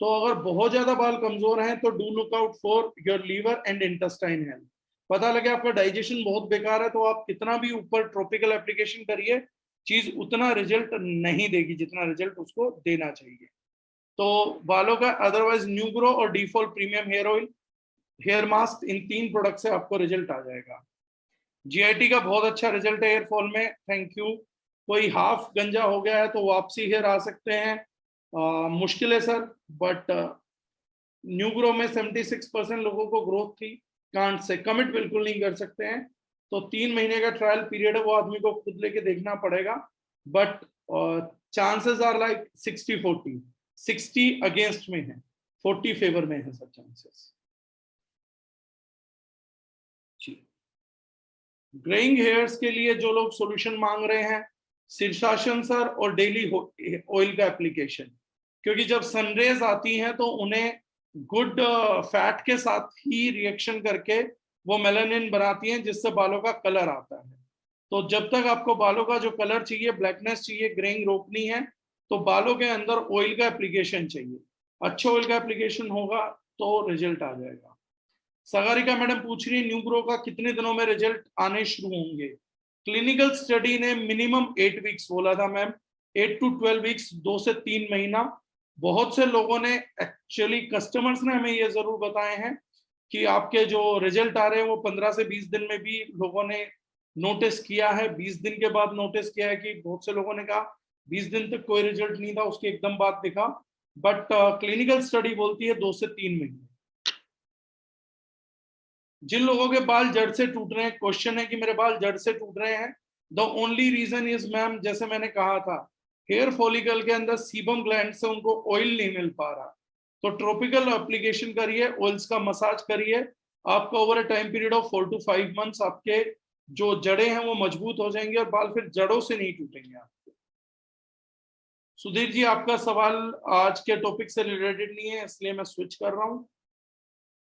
तो अगर बहुत ज्यादा बाल कमजोर हैं तो do look out for your liver and intestine health. पता लगे आपका डाइजेशन बहुत बेकार है, तो आप कितना भी ऊपर ट्रॉपिकल एप्लीकेशन करिए, चीज उतना रिजल्ट नहीं देगी जितना रिजल्ट उसको देना चाहिए। तो बालों का अदरवाइज न्यू ग्रो और डीफॉल premium hair oil, hair mask, इन 3 प्रोडक्ट से आपको रिजल्ट आ जाएगा। जीआईटी का बहुत अच्छा रिजल्ट है हेयरफॉल में, थैंक यू। कोई हाफ गंजा हो गया है तो वापसी हेयर आ सकते हैं, मुश्किल है सर, बट न्यू ग्रो में 76% लोगों को ग्रोथ थी। कांट से कमिट बिल्कुल नहीं कर सकते हैं, तो 3 महीने का ट्रायल पीरियड है, वो आदमी को खुद लेके देखना पड़ेगा। But chances are like 60-40, 60 against में है, 40 फेवर में है सर चांसेस जी। ग्रेइंग हेयर्स के लिए जो लोग सॉल्यूशन मांग रहे हैं, शीर्षासन सर और डेली ऑयल का एप्लीकेशन, क्योंकि जब सनरेज आती हैं तो उन्हें गुड फैट के साथ ही रिएक्शन करके वो मेलानिन बनाती हैं, जिससे बालों का कलर आता है। तो जब तक आपको बालों का जो कलर चाहिए, ब्लैकनेस चाहिए, ग्रेइंग रोकनी है, तो बालों के अंदर ऑयल का एप्लीकेशन चाहिए। अच्छा ऑयल का एप्लीकेशन होगा तो रिजल्ट आ जाएगा। सागरिका मैडम पूछ रही है न्यू ग्रो का कितने दिनों में रिजल्ट आने शुरू होंगे। क्लिनिकल स्टडी ने मिनिमम 8 वीक्स बोला था मैम, 8 to 12 वीक्स, 2 से 3 महीना। बहुत से लोगों ने, एक्चुअली कस्टमर्स ने हमें ये जरूर बताए हैं कि आपके जो रिजल्ट आ रहे हैं वो 15 से 20 दिन में भी लोगों ने नोटिस किया है। 20 दिन के बाद नोटिस किया है कि बहुत से लोगों ने कहा 20 दिन तक कोई रिजल्ट नहीं था, उसके एकदम बाद दिखा। बट क्लिनिकल स्टडी बोलती है 2 से 3 महीने। जिन लोगों के बाल जड़ से टूट रहे हैं, क्वेश्चन है कि मेरे बाल जड़ से टूट रहे हैं, the only reason is ma'am, जैसे मैंने कहा था, हेयर फॉलिकल के अंदर सीबम ग्लैंड से उनको ऑयल नहीं मिल पा रहा। तो ट्रॉपिकल एप्लीकेशन करिए, ऑयल्स का मसाज करिए, आपका over a time period of 4 to 5 months आपके जो जड़े हैं वो मजबूत हो जाएंगे और बाल फिर जड़ों से नहीं टूटेंगे आपके। सुधीर जी, आपका सवाल आज के टॉपिक से रिलेटेड नहीं है, इसलिए मैं स्विच कर रहा हूँ।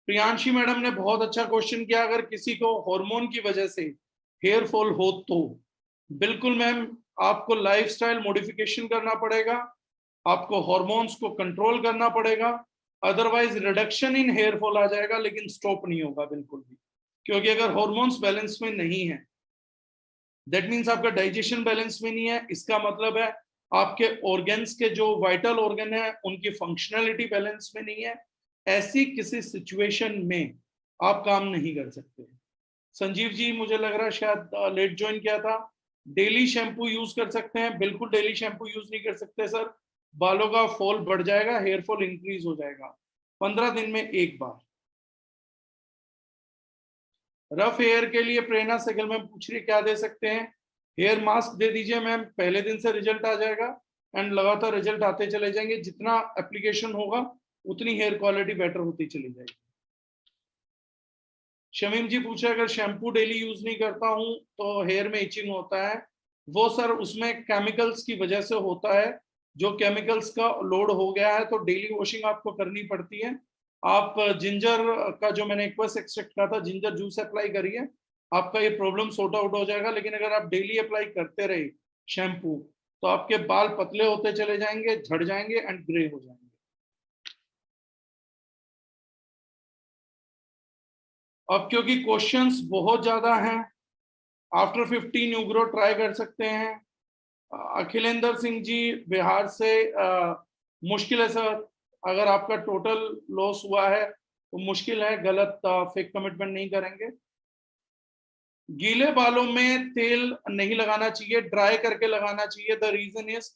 प्रियांशी मैडम ने बहुत अच्छा क्वेश्चन किया, अगर किसी को हार्मोन की वजह से हेयर फॉल हो तो बिल्कुल मैम, आपको लाइफस्टाइल मॉडिफिकेशन करना पड़ेगा, आपको हार्मोन्स को कंट्रोल करना पड़ेगा, otherwise reduction in hair fall आ जाएगा, लेकिन स्टॉप नहीं होगा बिल्कुल भी। क्योंकि अगर हार्मोन्स बैलेंस में नहीं है, दैट मीन्स आपका डाइजेशन बैलेंस में नहीं है, इसका मतलब है आपके ऑर्गन्स के जो वाइटल ऑर्गन है उनकी फंक्शनलिटी बैलेंस में नहीं है। ऐसी किसी सिचुएशन में आप काम नहीं कर सकते। संजीव जी, मुझे लग रहा है शायद लेट ज्वाइन किया था। डेली शैम्पू यूज कर सकते हैं, बिल्कुल डेली शैम्पू यूज नहीं कर सकते सर, बालों का फॉल बढ़ जाएगा, हेयर फॉल इंक्रीज हो जाएगा। 15 दिन में एक बार। रफ हेयर के लिए प्रेरणा सहगल मैम पूछ रही क्या दे सकते हैं। हेयर मास्क दे दीजिए मैम, पहले दिन से रिजल्ट आ जाएगा एंड लगातार रिजल्ट आते चले जाएंगे। जितना एप्लीकेशन होगा उतनी हेयर क्वालिटी बेटर होती चली जाएगी। शमीम जी पूछे अगर शैम्पू डेली यूज नहीं करता हूं तो हेयर में इचिंग होता है। वो सर उसमें केमिकल्स की वजह से होता है, जो केमिकल्स का लोड हो गया है तो डेली वॉशिंग आपको करनी पड़ती है। आप जिंजर का जो मैंने एक्वस एक्सट्रैक्ट कहा था, जिंजर जूस अप्लाई करिए, आपका ये प्रॉब्लम सॉर्ट आउट हो जाएगा। लेकिन अगर आप डेली अप्लाई करते रहे शैम्पू, तो आपके बाल पतले होते चले जाएंगे, झड़ जाएंगे एंड ग्रे हो जाएंगे। अब क्योंकि क्वेश्चंस बहुत ज्यादा हैं, आफ्टर 50 न्यू ग्रो ट्राई कर सकते हैं। अखिलेंद्र सिंह जी बिहार से, मुश्किल है सर, अगर आपका टोटल लॉस हुआ है तो मुश्किल है, गलत फेक कमिटमेंट नहीं करेंगे। गीले बालों में तेल नहीं लगाना चाहिए, ड्राई करके लगाना चाहिए। द रीजन इज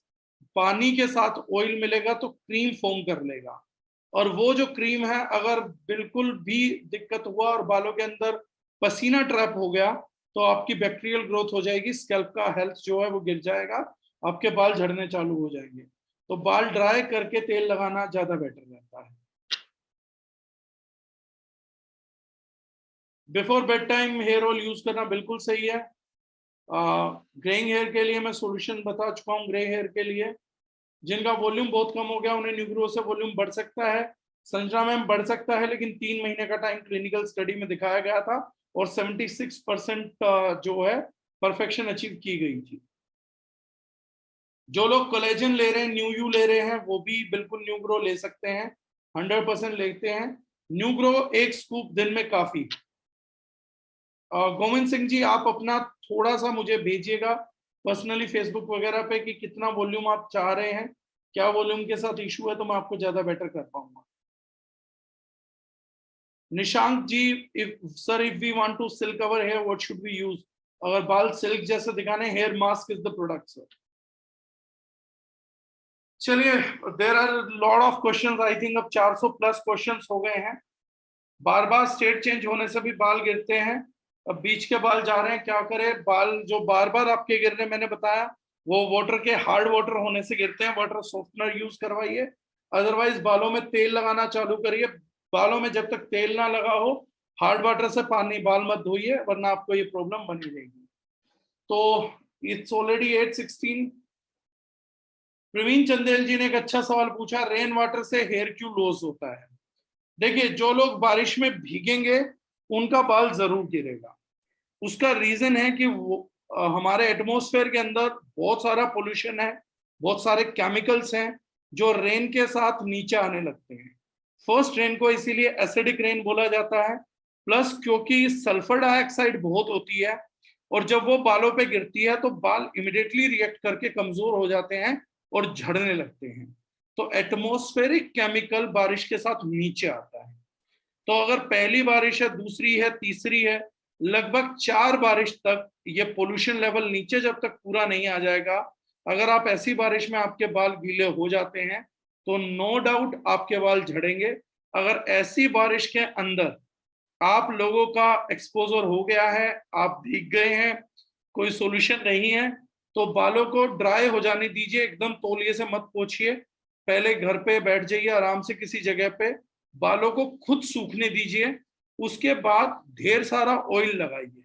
पानी के साथ ऑयल मिलेगा तो क्रीम फॉर्म कर लेगा, और वो जो क्रीम है अगर बिल्कुल भी दिक्कत हुआ और बालों के अंदर पसीना ट्रैप हो गया तो आपकी बैक्टीरियल ग्रोथ हो जाएगी, स्कैल्प का हेल्थ जो है वो गिर जाएगा, आपके बाल झड़ने चालू हो जाएंगे। तो बाल ड्राई करके तेल लगाना ज्यादा बेटर रहता है। Before bed time here oil use करना बिल्कुल सही है। ग्रेइंग हेयर के लिए मैं सॉल्यूशन बता चुका हूँ। ग्रे हेयर के लिए जिनका वॉल्यूम बहुत कम हो गया उन्हें न्यूग्रो से वॉल्यूम बढ़ सकता है। संजना मैम बढ़ सकता है, लेकिन 3 महीने का टाइम क्लिनिकल स्टडी में दिखाया गया था और 76% जो है परफेक्शन अचीव की गई थी। जो लोग कोलेजन ले रहे हैं, न्यू यू ले रहे हैं, वो भी बिल्कुल न्यू ग्रो ले सकते हैं, 100% लेते हैं। न्यू ग्रो एक स्कूप दिन में काफी। गोविंद सिंह जी, आप अपना थोड़ा सा मुझे भेजिएगा पर्सनली फेसबुक वगैरह पे कि कितना वॉल्यूम आप चाह रहे हैं, क्या वॉल्यूम के साथ इशू है, तो मैं आपको ज्यादा बेटर कर पाऊंगा। Nishank ji, if sir if we want to silk our hair what should we use? अगर बाल सिल्क जैसे दिखाने, hair mask is the product sir. चलिए, there are lot of questions, I think अब 400 प्लस क्वेश्चंस हो गए हैं। बार बार स्टेट चेंज होने से भी बाल गिरते हैं। अब बीच के बाल जा रहे हैं, क्या करें? बाल जो बार बार आपके गिर रहे, मैंने बताया वो वाटर के, हार्ड वाटर होने से गिरते हैं। वाटर सॉफ्टनर यूज करवाइए, अदरवाइज बालों में तेल लगाना चालू करिए। बालों में जब तक तेल ना लगा हो, हार्ड वाटर से पानी बाल मत धोइए, वरना आपको ये प्रॉब्लम बनी रहेगी। तो इट्स ऑलरेडी 8:16। प्रवीण चंदेल जी ने एक अच्छा सवाल पूछा, रेन वाटर से हेयर क्यों लॉस होता है? देखिए, जो लोग बारिश में भीगेंगे उनका बाल जरूर गिरेगा। उसका रीजन है कि हमारे एटमॉस्फेयर के अंदर बहुत सारा पोल्यूशन है, बहुत सारे केमिकल्स हैं जो रेन के साथ नीचे आने लगते हैं। फर्स्ट रेन को इसीलिए एसिडिक रेन बोला जाता है, प्लस क्योंकि सल्फर डाइऑक्साइड बहुत होती है, और जब वो बालों पे गिरती है तो बाल इमिडिएटली रिएक्ट करके कमजोर हो जाते हैं और झड़ने लगते हैं। तो एटमॉस्फेरिक केमिकल बारिश के साथ नीचे आता है। तो अगर पहली बारिश है, दूसरी है, तीसरी है, लगभग 4 बारिश तक ये पोल्यूशन लेवल नीचे जब तक पूरा नहीं आ जाएगा, अगर आप ऐसी बारिश में आपके बाल गीले हो जाते हैं तो नो डाउट आपके बाल झड़ेंगे। अगर ऐसी बारिश के अंदर आप लोगों का एक्सपोजर हो गया है, आप भीग गए हैं, कोई सोल्यूशन नहीं है, तो बालों को ड्राई हो जाने दीजिए, एकदम तौलिए से मत पोंछिए। पहले घर पे बैठ जाइए आराम से किसी जगह पे, बालों को खुद सूखने दीजिए, उसके बाद ढेर सारा ऑयल लगाइए,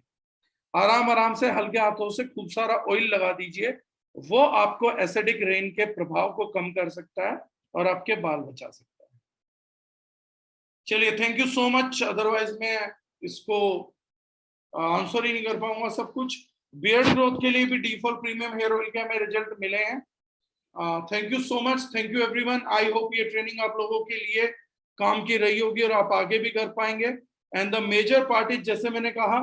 आराम आराम से हल्के हाथों से खूब सारा ऑयल लगा दीजिए। वो आपको एसिडिक रेन के प्रभाव को कम कर सकता है और आपके बाल बचा सकता है। चलिए, thank you so much, otherwise मैं इसको आंसर ही नहीं कर पाऊंगा सब कुछ। बियर्ड ग्रोथ के लिए भी डीफॉल्ट प्रीमियम हेयर ऑयल के हमें रिजल्ट मिले हैं। Thank you so much, thank you everyone. I hope ये ट्रेनिंग आप लोगों के लिए काम की रही होगी और आप आगे भी कर पाएंगे। And the major part is, जैसे मैंने कहा,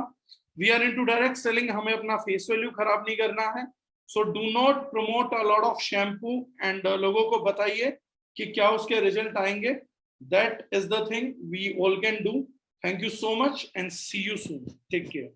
we are into direct selling, हमें अपना फेस वैल्यू खराब नहीं करना है। So do not promote a lot of shampoo and लोगों को बताइए कि क्या उसके रिजल्ट आएंगे। That is the thing we all can do. Thank you so much and see you soon, take care.